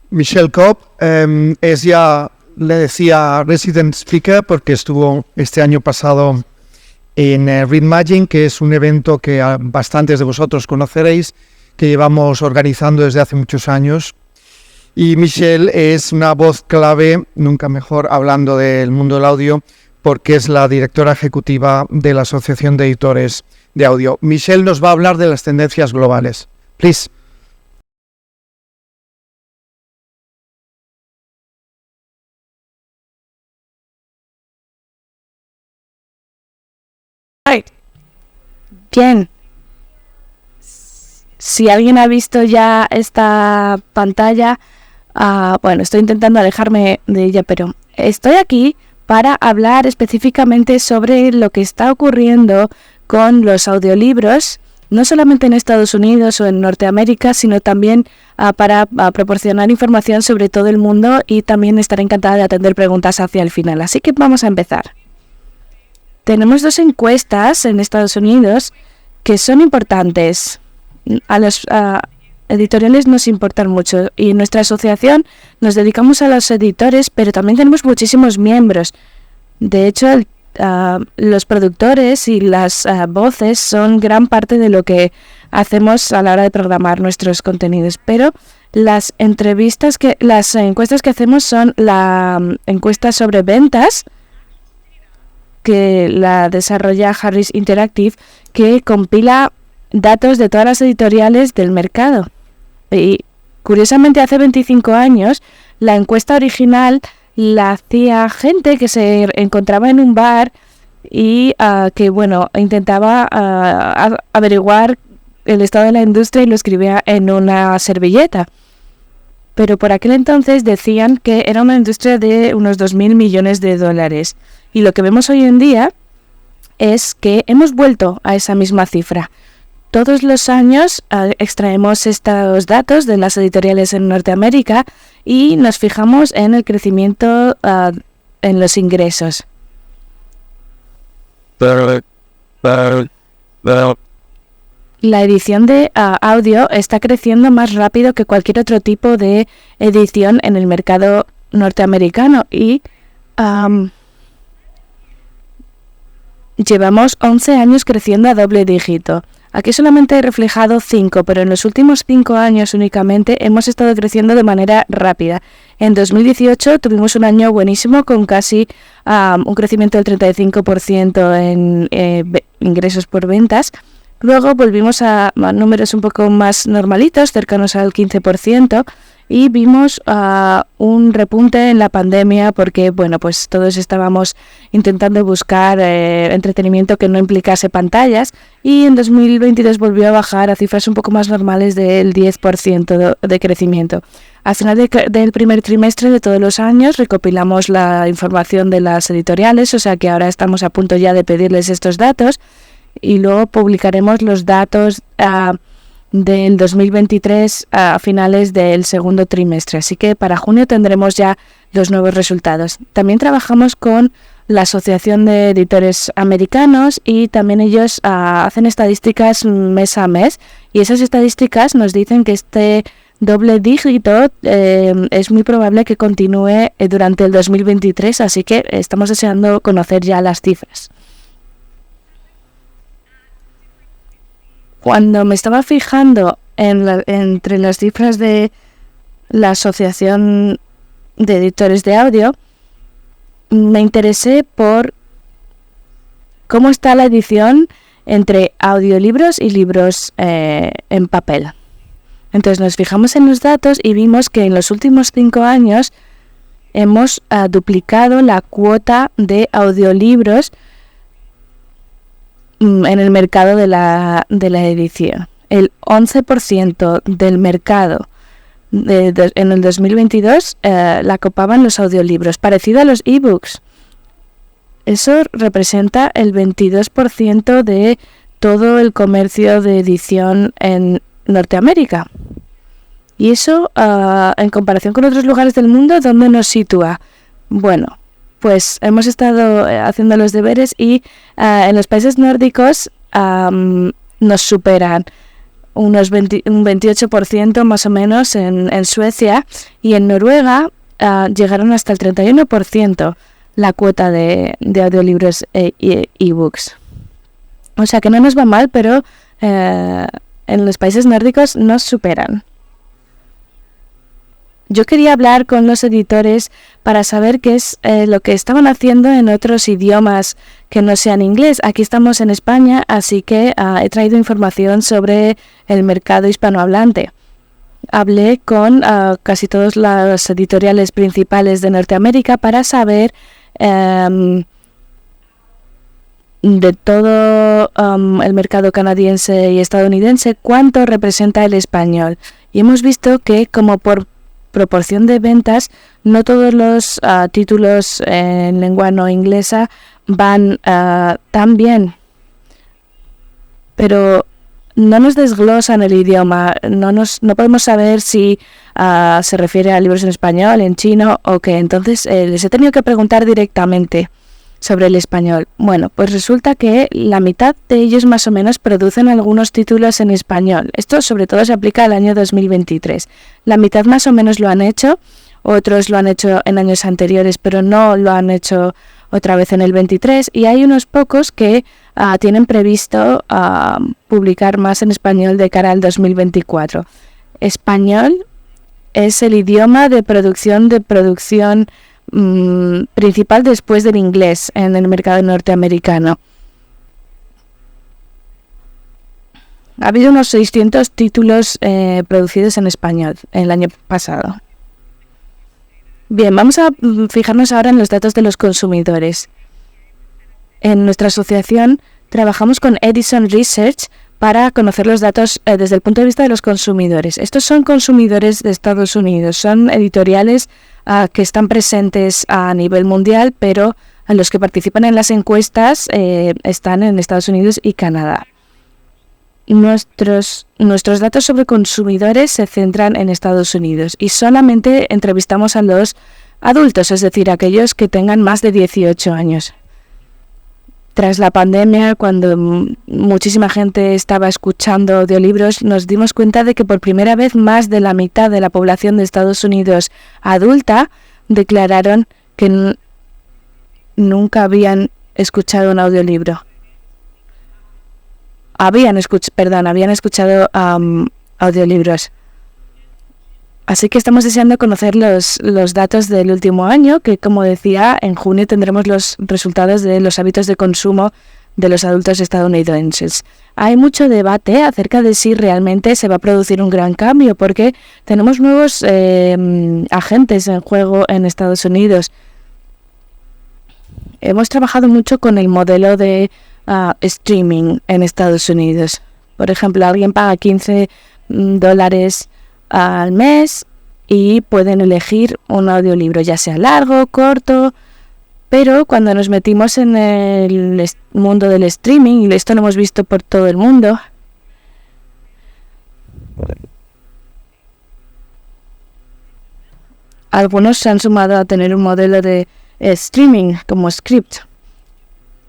Michelle Cobb es ya, le decía, resident speaker porque estuvo este año pasado en Reimagine, que es un evento que bastantes de vosotros conoceréis, que llevamos organizando desde hace muchos años. Y Michelle es una voz clave, nunca mejor, hablando del mundo del audio, porque es la directora ejecutiva de la Asociación de Editores de Audio. Michelle nos va a hablar de las tendencias globales. Please. Bien. Si alguien ha visto ya esta pantalla, bueno, estoy intentando alejarme de ella, pero estoy aquí para hablar específicamente sobre lo que está ocurriendo con los audiolibros, no solamente en Estados Unidos o en Norteamérica, sino también para proporcionar información sobre todo el mundo, y también estaré encantada de atender preguntas hacia el final. Así que vamos a empezar. Tenemos 2 encuestas en Estados Unidos que son importantes. A los editoriales nos importan mucho, y en nuestra asociación nos dedicamos a los editores, pero también tenemos muchísimos miembros. De hecho, los productores y las voces son gran parte de lo que hacemos a la hora de programar nuestros contenidos. Pero las encuestas que hacemos son la encuesta sobre ventas, que la desarrolla Harris Interactive, que compila datos de todas las editoriales del mercado. Y curiosamente, hace 25 años la encuesta original la hacía gente que se encontraba en un bar y que intentaba averiguar el estado de la industria, y lo escribía en una servilleta. Pero por aquel entonces decían que era una industria de unos 2.000 millones de dólares. Y lo que vemos hoy en día es que hemos vuelto a esa misma cifra. Todos los años extraemos estos datos de las editoriales en Norteamérica y nos fijamos en el crecimiento en los ingresos. La edición de audio está creciendo más rápido que cualquier otro tipo de edición en el mercado norteamericano, y llevamos 11 años creciendo a doble dígito. Aquí solamente he reflejado 5, pero en los últimos 5 años únicamente hemos estado creciendo de manera rápida. En 2018 tuvimos un año buenísimo con casi un crecimiento del 35% en ingresos por ventas. Luego volvimos a números un poco más normalitos, cercanos al 15%, y vimos un repunte en la pandemia porque, pues todos estábamos intentando buscar entretenimiento que no implicase pantallas, y en 2022 volvió a bajar a cifras un poco más normales del 10% de crecimiento. Al final del primer trimestre de todos los años recopilamos la información de las editoriales, o sea que ahora estamos a punto ya de pedirles estos datos, y luego publicaremos los datos del 2023 a finales del segundo trimestre. Así que para junio tendremos ya los nuevos resultados. También trabajamos con la Asociación de Editores Americanos, y también ellos hacen estadísticas mes a mes, y esas estadísticas nos dicen que este doble dígito es muy probable que continúe durante el 2023, así que estamos deseando conocer ya las cifras. Cuando me estaba fijando entre las cifras de la Asociación de Editores de Audio, me interesé por cómo está la edición entre audiolibros y libros en papel. Entonces nos fijamos en los datos y vimos que en los últimos 5 años hemos duplicado la cuota de audiolibros en el mercado de la edición. El 11% del mercado en el 2022 la copaban los audiolibros, parecido a los ebooks. Eso representa el 22% de todo el comercio de edición en Norteamérica. Y eso, en comparación con otros lugares del mundo, ¿dónde nos sitúa? Bueno, pues hemos estado haciendo los deberes y en los países nórdicos nos superan un 28% más o menos en Suecia, y en Noruega llegaron hasta el 31% la cuota de audiolibros e ebooks. O sea que no nos va mal, pero en los países nórdicos nos superan. Yo quería hablar con los editores para saber qué es lo que estaban haciendo en otros idiomas que no sean inglés. Aquí estamos en España, así que he traído información sobre el mercado hispanohablante. Hablé con casi todos los editoriales principales de Norteamérica para saber de todo el mercado canadiense y estadounidense cuánto representa el español. Y hemos visto que, como por proporción de ventas, no todos los títulos en lengua no inglesa van tan bien, pero no nos desglosan el idioma, no podemos saber si se refiere a libros en español, en chino o qué. Entonces les he tenido que preguntar directamente sobre el español. Bueno, pues resulta que la mitad de ellos más o menos producen algunos títulos en español. Esto sobre todo se aplica al año 2023. La mitad más o menos lo han hecho, otros lo han hecho en años anteriores, pero no lo han hecho otra vez en el 23, y hay unos pocos que tienen previsto publicar más en español de cara al 2024. Español es el idioma de producción principal después del inglés en el mercado norteamericano. Ha habido unos 600 títulos producidos en español el año pasado. Bien, vamos a fijarnos ahora en los datos de los consumidores. En nuestra asociación trabajamos con Edison Research para conocer los datos desde el punto de vista de los consumidores. Estos son consumidores de Estados Unidos, son editoriales que están presentes a nivel mundial, pero a los que participan en las encuestas están en Estados Unidos y Canadá. Nuestros datos sobre consumidores se centran en Estados Unidos y solamente entrevistamos a los adultos, es decir, aquellos que tengan más de 18 años. Tras la pandemia, cuando muchísima gente estaba escuchando audiolibros, nos dimos cuenta de que por primera vez más de la mitad de la población de Estados Unidos adulta declararon que nunca habían escuchado un audiolibro. Habían escuchado audiolibros. Así que estamos deseando conocer los datos del último año, que, como decía, en junio tendremos los resultados de los hábitos de consumo de los adultos estadounidenses. Hay mucho debate acerca de si realmente se va a producir un gran cambio, porque tenemos nuevos agentes en juego en Estados Unidos. Hemos trabajado mucho con el modelo de streaming en Estados Unidos. Por ejemplo, alguien paga $15 al mes y pueden elegir un audiolibro, ya sea largo, corto, pero cuando nos metimos en el mundo del streaming, y esto lo hemos visto por todo el mundo, algunos se han sumado a tener un modelo de streaming como Script,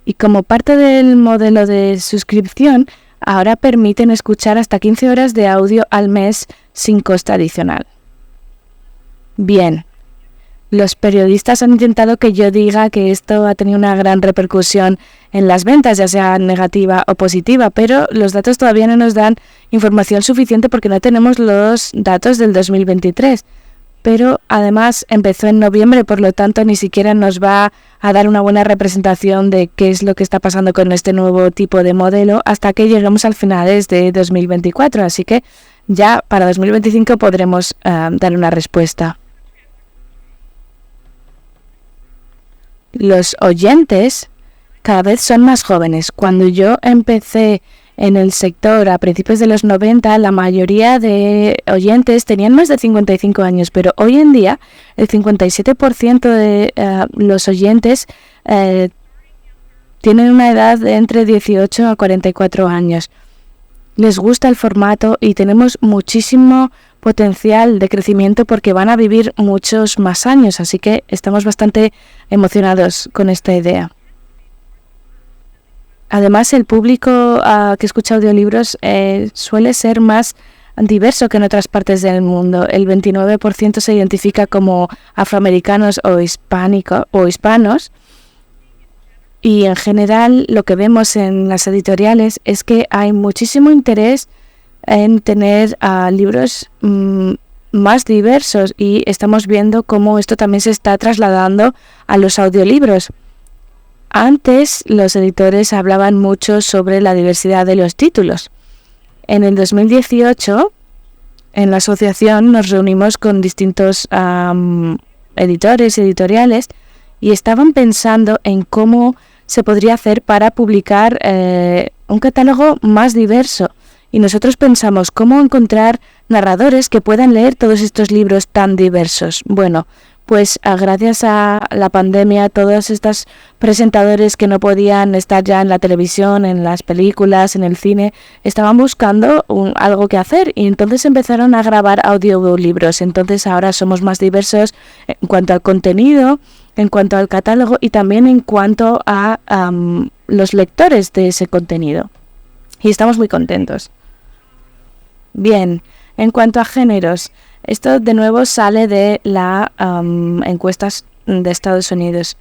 y como parte del modelo de suscripción, ahora permiten escuchar hasta 15 horas de audio al mes sin coste adicional. Bien, los periodistas han intentado que yo diga que esto ha tenido una gran repercusión en las ventas, ya sea negativa o positiva, pero los datos todavía no nos dan información suficiente porque no tenemos los datos del 2023. Pero además empezó en noviembre, por lo tanto ni siquiera nos va a dar una buena representación de qué es lo que está pasando con este nuevo tipo de modelo hasta que lleguemos al finales de 2024. Así que ya para 2025 podremos dar una respuesta. Los oyentes cada vez son más jóvenes. Cuando yo empecé en el sector a principios de los 90, la mayoría de oyentes tenían más de 55 años, pero hoy en día el 57% de los oyentes tienen una edad de entre 18 a 44 años. Les gusta el formato y tenemos muchísimo potencial de crecimiento porque van a vivir muchos más años, así que estamos bastante emocionados con esta idea. Además, el público que escucha audiolibros suele ser más diverso que en otras partes del mundo. El 29% se identifica como afroamericanos o hispanos. Y en general lo que vemos en las editoriales es que hay muchísimo interés en tener libros más diversos, y estamos viendo cómo esto también se está trasladando a los audiolibros. Antes los editores hablaban mucho sobre la diversidad de los títulos. En el 2018, en la asociación, nos reunimos con distintos editores y editoriales y estaban pensando en cómo se podría hacer para publicar un catálogo más diverso. Y nosotros pensamos cómo encontrar narradores que puedan leer todos estos libros tan diversos. Bueno, pues gracias a la pandemia, todos estos presentadores que no podían estar ya en la televisión, en las películas, en el cine, estaban buscando algo que hacer, y entonces empezaron a grabar audiolibros. Entonces ahora somos más diversos en cuanto al contenido, en cuanto al catálogo y también en cuanto a los lectores de ese contenido. Y estamos muy contentos. Bien, en cuanto a géneros, esto de nuevo sale de la encuestas de Estados Unidos.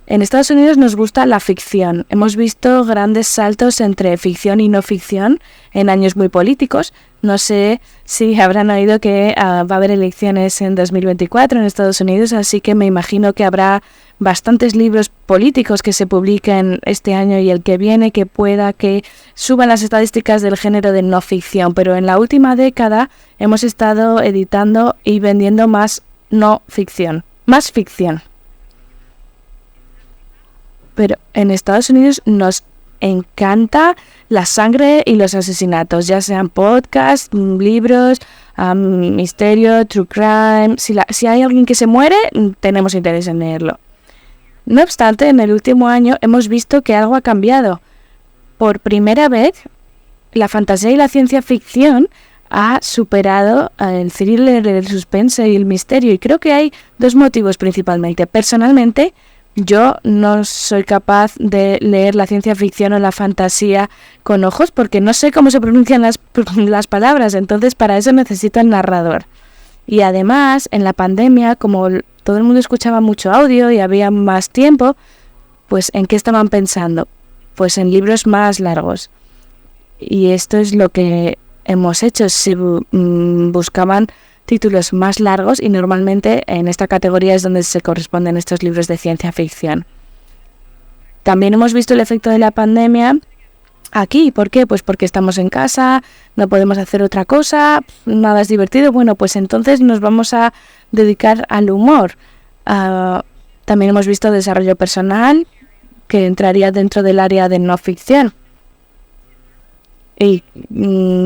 En Estados Unidos nos gusta la ficción. Hemos visto grandes saltos entre ficción y no ficción en años muy políticos. No sé si habrán oído que va a haber elecciones en 2024 en Estados Unidos, así que me imagino que habrá bastantes libros políticos que se publiquen este año y el que viene, que pueda que suban las estadísticas del género de no ficción. Pero en la última década hemos estado editando y vendiendo más no ficción, más ficción. Pero en Estados Unidos nos encanta la sangre y los asesinatos, ya sean podcasts, libros, misterio, true crime. Si hay alguien que se muere, tenemos interés en leerlo. No obstante, en el último año hemos visto que algo ha cambiado. Por primera vez, la fantasía y la ciencia ficción ha superado el thriller, el suspense y el misterio. Y creo que hay dos motivos principalmente. Personalmente, yo no soy capaz de leer la ciencia ficción o la fantasía con ojos porque no sé cómo se pronuncian las palabras, entonces para eso necesito el narrador. Y además, en la pandemia, como todo el mundo escuchaba mucho audio y había más tiempo, pues ¿en qué estaban pensando? Pues en libros más largos. Y esto es lo que hemos hecho. Si buscaban títulos más largos, y normalmente en esta categoría es donde se corresponden estos libros de ciencia ficción. También hemos visto el efecto de la pandemia aquí. ¿Por qué? Pues porque estamos en casa, no podemos hacer otra cosa, nada es divertido. Bueno, pues entonces nos vamos a dedicar al humor. También hemos visto desarrollo personal, que entraría dentro del área de no ficción. Y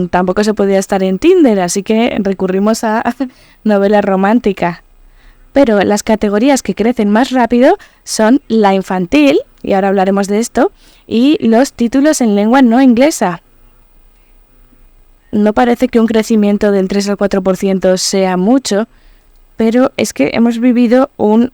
tampoco se podía estar en Tinder, así que recurrimos a novela romántica. Pero las categorías que crecen más rápido son la infantil, y ahora hablaremos de esto, y los títulos en lengua no inglesa. No parece que un crecimiento del 3 al 4% sea mucho, pero es que hemos vivido un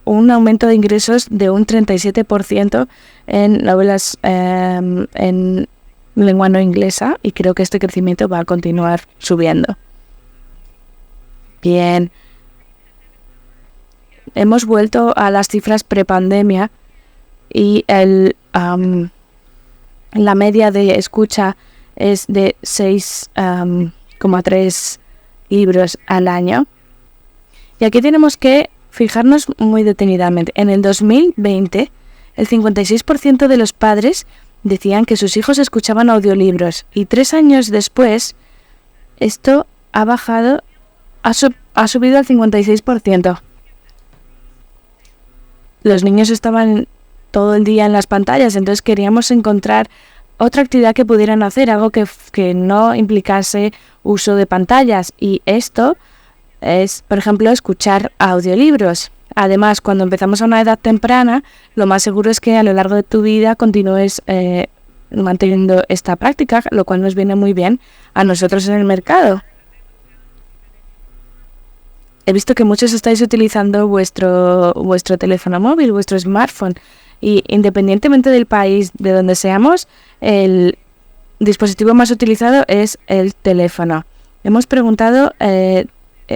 aumento de ingresos de un 37% en novelas en lengua no inglesa, y creo que este crecimiento va a continuar subiendo. Bien. Hemos vuelto a las cifras prepandemia y la media de escucha es de 6,3 libros al año. Y aquí tenemos que fijarnos muy detenidamente. En el 2020, el 56% de los padres decían que sus hijos escuchaban audiolibros, y 3 años después esto ha bajado, ha subido al 56%. Los niños estaban todo el día en las pantallas, entonces queríamos encontrar otra actividad que pudieran hacer, algo que no implicase uso de pantallas, y esto es, por ejemplo, escuchar audiolibros. Además, cuando empezamos a una edad temprana, lo más seguro es que a lo largo de tu vida continúes manteniendo esta práctica, lo cual nos viene muy bien a nosotros en el mercado. He visto que muchos estáis utilizando vuestro teléfono móvil, vuestro smartphone, Y independientemente del país de donde seamos, el dispositivo más utilizado es el teléfono. Hemos preguntado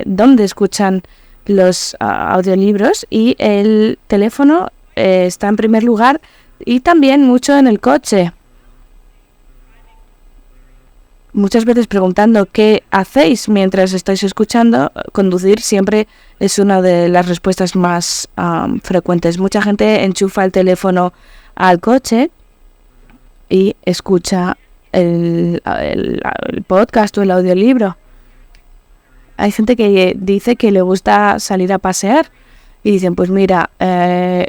dónde escuchan los audiolibros y el teléfono está en primer lugar y también mucho en el coche. Muchas veces preguntando qué hacéis mientras estáis escuchando, conducir siempre es una de las respuestas más frecuentes. Mucha gente enchufa el teléfono al coche y escucha el podcast o el audiolibro. Hay gente que dice que le gusta salir a pasear y dicen, pues mira,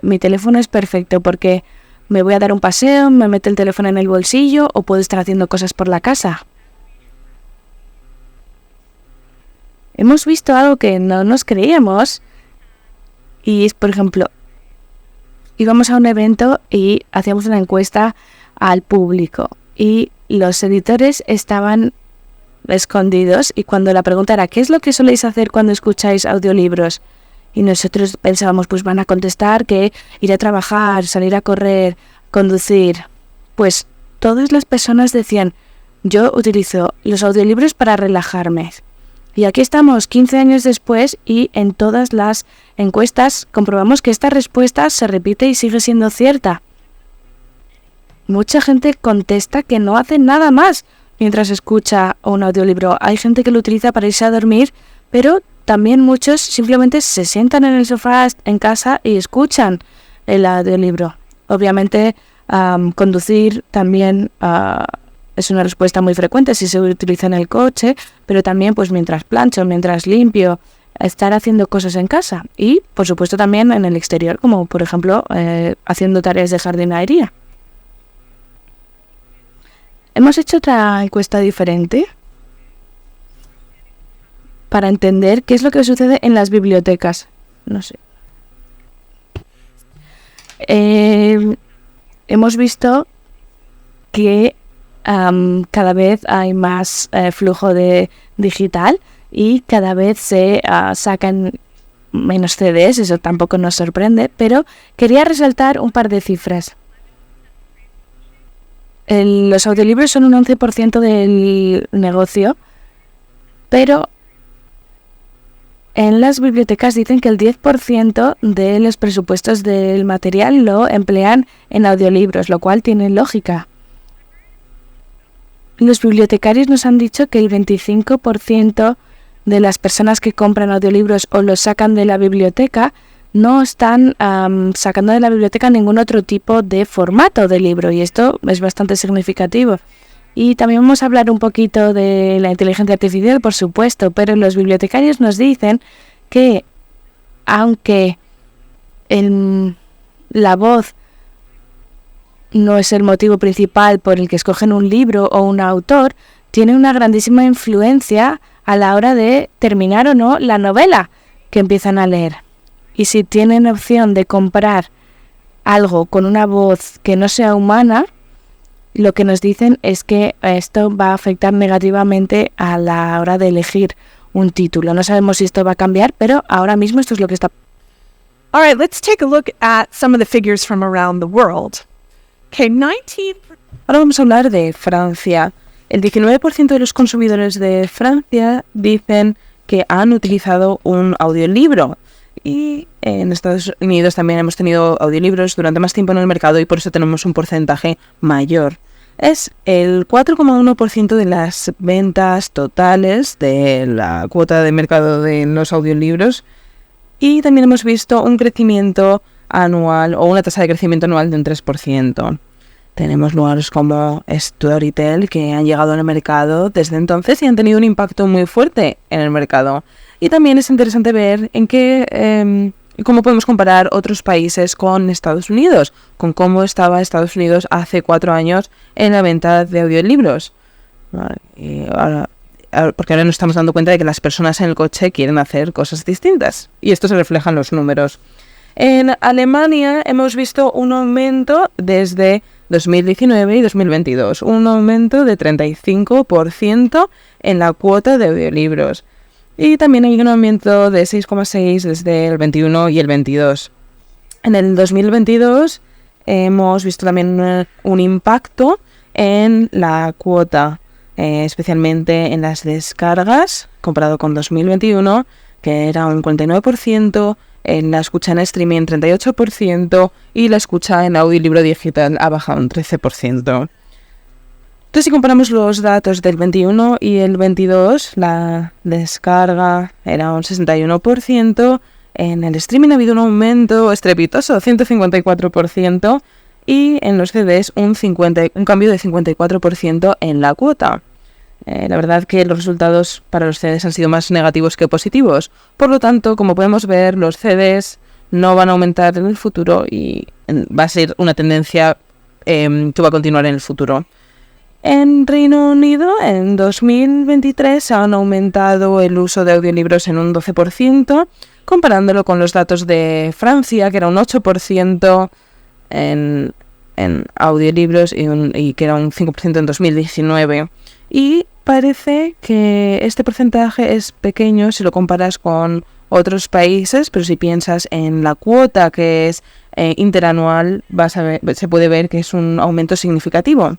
mi teléfono es perfecto porque me voy a dar un paseo, me meto el teléfono en el bolsillo o puedo estar haciendo cosas por la casa. Hemos visto algo que no nos creíamos y es, por ejemplo, íbamos a un evento y hacíamos una encuesta al público y los editores estaban escondidos y cuando la pregunta era ¿qué es lo que soléis hacer cuando escucháis audiolibros? Y nosotros pensábamos, pues van a contestar que ir a trabajar, salir a correr, conducir. Pues todas las personas decían, yo utilizo los audiolibros para relajarme. Y aquí estamos 15 años después y en todas las encuestas comprobamos que esta respuesta se repite y sigue siendo cierta. Mucha gente contesta que no hace nada más mientras escucha un audiolibro. Hay gente que lo utiliza para irse a dormir, pero también muchos simplemente se sientan en el sofá en casa y escuchan el audiolibro. Obviamente, conducir también es una respuesta muy frecuente si se utiliza en el coche, pero también pues mientras plancho, mientras limpio, estar haciendo cosas en casa y, por supuesto, también en el exterior, como por ejemplo haciendo tareas de jardinería. Hemos hecho otra encuesta diferente para entender qué es lo que sucede en las bibliotecas. No sé. Hemos visto que cada vez hay más flujo de digital y cada vez se sacan menos CDs, eso tampoco nos sorprende, pero quería resaltar un par de cifras. Los audiolibros son un 11% del negocio, pero en las bibliotecas dicen que el 10% de los presupuestos del material lo emplean en audiolibros, lo cual tiene lógica. Los bibliotecarios nos han dicho que el 25% de las personas que compran audiolibros o los sacan de la biblioteca no están sacando de la biblioteca ningún otro tipo de formato de libro, y esto es bastante significativo. Y también vamos a hablar un poquito de la inteligencia artificial, por supuesto, pero los bibliotecarios nos dicen que aunque la voz no es el motivo principal por el que escogen un libro o un autor, tiene una grandísima influencia a la hora de terminar o no la novela que empiezan a leer. Y si tienen opción de comprar algo con una voz que no sea humana, lo que nos dicen es que esto va a afectar negativamente a la hora de elegir un título. No sabemos si esto va a cambiar, pero ahora mismo esto es lo que está. All right, let's take a look at some of the figures from around the world. Okay, 19. Ahora vamos a hablar de Francia. El 19% de los consumidores de Francia dicen que han utilizado un audiolibro. Y en Estados Unidos también hemos tenido audiolibros durante más tiempo en el mercado y por eso tenemos un porcentaje mayor. Es el 4,1% de las ventas totales de la cuota de mercado de los audiolibros. Y también hemos visto un crecimiento anual o una tasa de crecimiento anual de un 3%. Tenemos lugares como Storytel que han llegado al mercado desde entonces y han tenido un impacto muy fuerte en el mercado. Y también es interesante ver en qué, cómo podemos comparar otros países con Estados Unidos, con cómo estaba Estados Unidos hace 4 años en la venta de audiolibros. Porque ahora nos estamos dando cuenta de que las personas en el coche quieren hacer cosas distintas. Y esto se refleja en los números. En Alemania hemos visto un aumento desde 2019 y 2022, un aumento de 35% en la cuota de audiolibros. Y también hay un aumento de 6,6 desde el 21 y el 22. En el 2022 hemos visto también un impacto en la cuota, especialmente en las descargas, comparado con 2021, que era un 49%, en la escucha en streaming 38% y la escucha en audiolibro digital ha bajado un 13%. Entonces, si comparamos los datos del 21 y el 22, la descarga era un 61%, en el streaming ha habido un aumento estrepitoso, 154%, y en los CDs un cambio de 54% en la cuota. La verdad que los resultados para los CDs han sido más negativos que positivos. Por lo tanto, como podemos ver, los CDs no van a aumentar en el futuro y va a ser una tendencia que va a continuar en el futuro. En Reino Unido, en 2023, han aumentado el uso de audiolibros en un 12%, comparándolo con los datos de Francia, que era un 8% en audiolibros y que era un 5% en 2019. Y parece que este porcentaje es pequeño si lo comparas con otros países, pero si piensas en la cuota que es interanual, se puede ver que es un aumento significativo.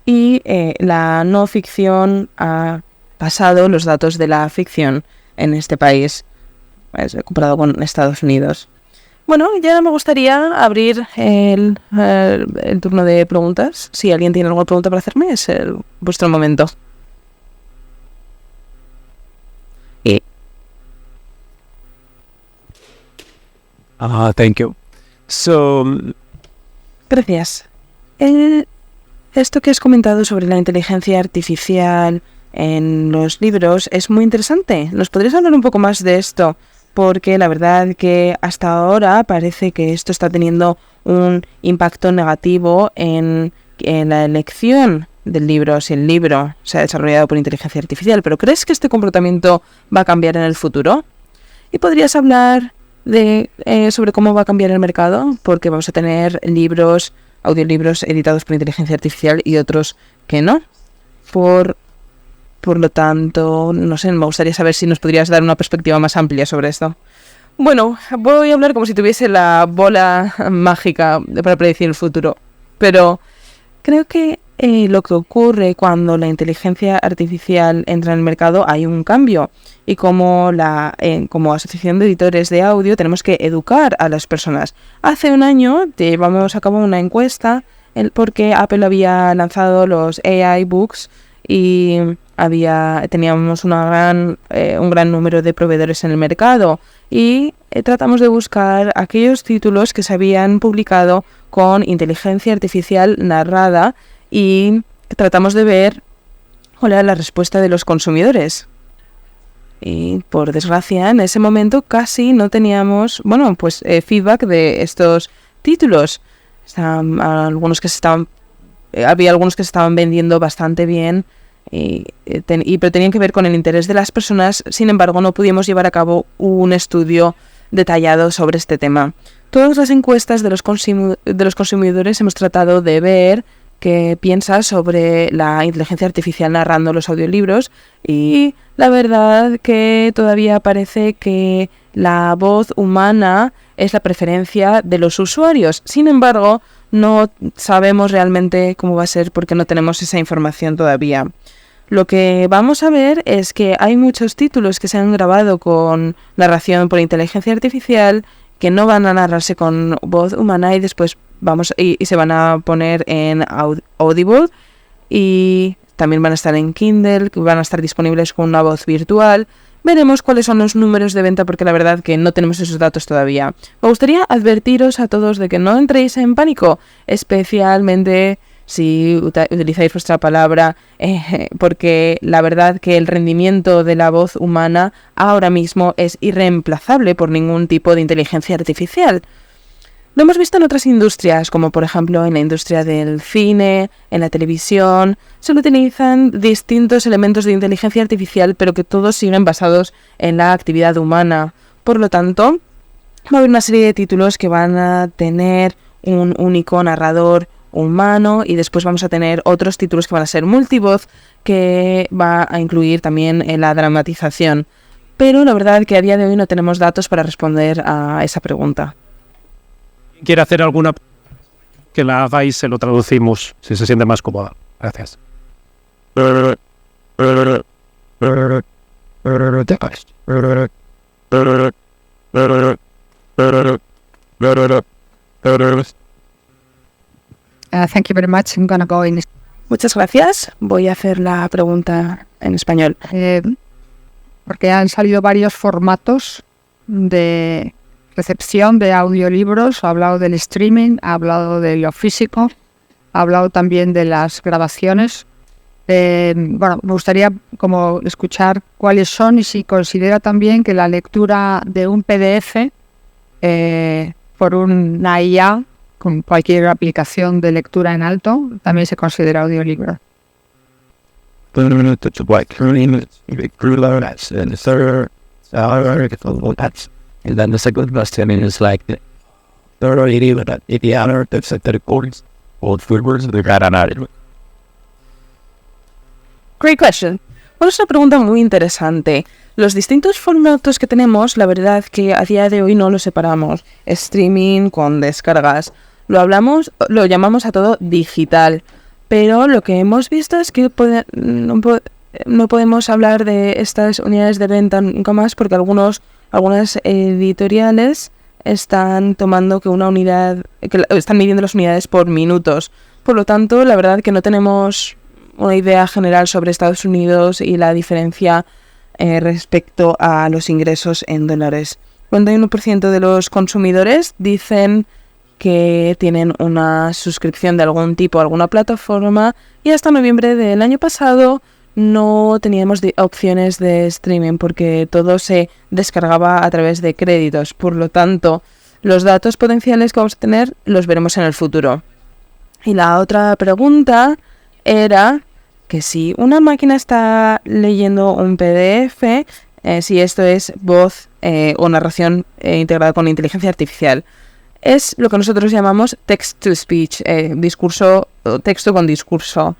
Y la no ficción ha pasado los datos de la ficción en este país, comparado con Estados Unidos. Bueno, ya me gustaría abrir el turno de preguntas. Si alguien tiene alguna pregunta para hacerme, es vuestro momento. Thank you. So, Gracias. Esto que has comentado sobre la inteligencia artificial en los libros es muy interesante. ¿Nos podrías hablar un poco más de esto? Porque la verdad que hasta ahora parece que esto está teniendo un impacto negativo en la elección del libro, si el libro se ha desarrollado por inteligencia artificial. ¿Pero crees que este comportamiento va a cambiar en el futuro? ¿Y podrías hablar sobre cómo va a cambiar el mercado? Porque vamos a tener audiolibros editados por inteligencia artificial y otros que no. Por lo tanto, no sé, me gustaría saber si nos podrías dar una perspectiva más amplia sobre esto. Bueno, voy a hablar como si tuviese la bola mágica para predecir el futuro. Pero creo que lo que ocurre cuando la inteligencia artificial entra en el mercado, hay un cambio. Y como asociación de editores de audio tenemos que educar a las personas. Hace un año llevamos a cabo una encuesta porque Apple había lanzado los AI Books y teníamos un gran número de proveedores en el mercado y tratamos de buscar aquellos títulos que se habían publicado con inteligencia artificial narrada y tratamos de ver cuál era la respuesta de los consumidores. Y por desgracia, en ese momento casi no teníamos, feedback de estos títulos. Había algunos que se estaban vendiendo bastante bien, pero tenían que ver con el interés de las personas. Sin embargo, no pudimos llevar a cabo un estudio detallado sobre este tema. Todas las encuestas de los consumidores hemos tratado de ver qué piensa sobre la inteligencia artificial narrando los audiolibros y la verdad que todavía parece que la voz humana es la preferencia de los usuarios. Sin embargo, no sabemos realmente cómo va a ser porque no tenemos esa información todavía. Lo que vamos a ver es que hay muchos títulos que se han grabado con narración por inteligencia artificial que no van a narrarse con voz humana y después y se van a poner en Audible y también van a estar en Kindle, que van a estar disponibles con una voz virtual. Veremos cuáles son los números de venta porque la verdad que no tenemos esos datos todavía. Me gustaría advertiros a todos de que no entréis en pánico, especialmente si utilizáis vuestra palabra, porque la verdad que el rendimiento de la voz humana ahora mismo es irreemplazable por ningún tipo de inteligencia artificial. Lo hemos visto en otras industrias, como por ejemplo en la industria del cine, en la televisión. Se utilizan distintos elementos de inteligencia artificial, pero que todos siguen basados en la actividad humana. Por lo tanto, va a haber una serie de títulos que van a tener un único narrador humano y después vamos a tener otros títulos que van a ser multivoz, que va a incluir también la dramatización. Pero la verdad que a día de hoy no tenemos datos para responder a esa pregunta. ¿quiere hacer alguna? que la haga y se lo traducimos si se siente más cómoda. Gracias. Thank you very much. I'm gonna go in. Muchas gracias. Voy a hacer la pregunta en español. Porque han salido varios formatos de recepción de audiolibros. Ha hablado del streaming, ha hablado de lo físico, ha hablado también de las grabaciones. Bueno, me gustaría como escuchar cuáles son y si considera también que la lectura de un PDF por una IA con cualquier aplicación de lectura en alto también se considera audiolibro. And then the second question is like, the other that's at the recordings, old food words, they've got an audio. Great question. Bueno, es una pregunta muy interesante. Los distintos formatos que tenemos, la verdad que a día de hoy no los separamos. Streaming con descargas. Lo llamamos a todo digital. Pero lo que hemos visto es que no podemos hablar de estas unidades de venta nunca más porque algunas editoriales están tomando están midiendo las unidades por minutos. Por lo tanto, la verdad que no tenemos una idea general sobre Estados Unidos y la diferencia respecto a los ingresos en dólares. 51% de los consumidores dicen que tienen una suscripción de algún tipo a alguna plataforma y hasta noviembre del año pasado no teníamos opciones de streaming porque todo se descargaba a través de créditos. Por lo tanto, los datos potenciales que vamos a tener los veremos en el futuro. Y la otra pregunta era que si una máquina está leyendo un PDF, si esto es voz o narración integrada con inteligencia artificial. Es lo que nosotros llamamos text-to-speech, texto con discurso.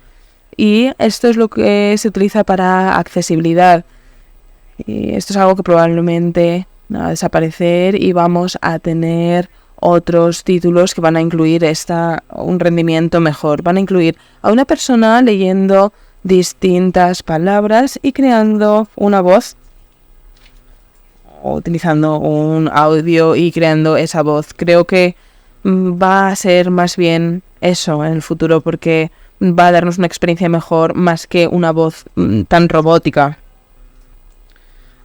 Y esto es lo que se utiliza para accesibilidad. Y esto es algo que probablemente va a desaparecer y vamos a tener otros títulos que van a incluir un rendimiento mejor. Van a incluir a una persona leyendo distintas palabras y creando una voz, o utilizando un audio y creando esa voz. Creo que va a ser más bien eso en el futuro porque va a darnos una experiencia mejor más que una voz tan robótica.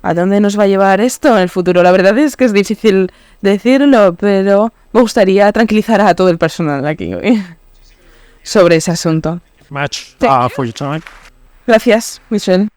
¿A dónde nos va a llevar esto en el futuro? La verdad es que es difícil decirlo, pero me gustaría tranquilizar a todo el personal aquí hoy sobre ese asunto. Much for your time. Gracias, Michelle.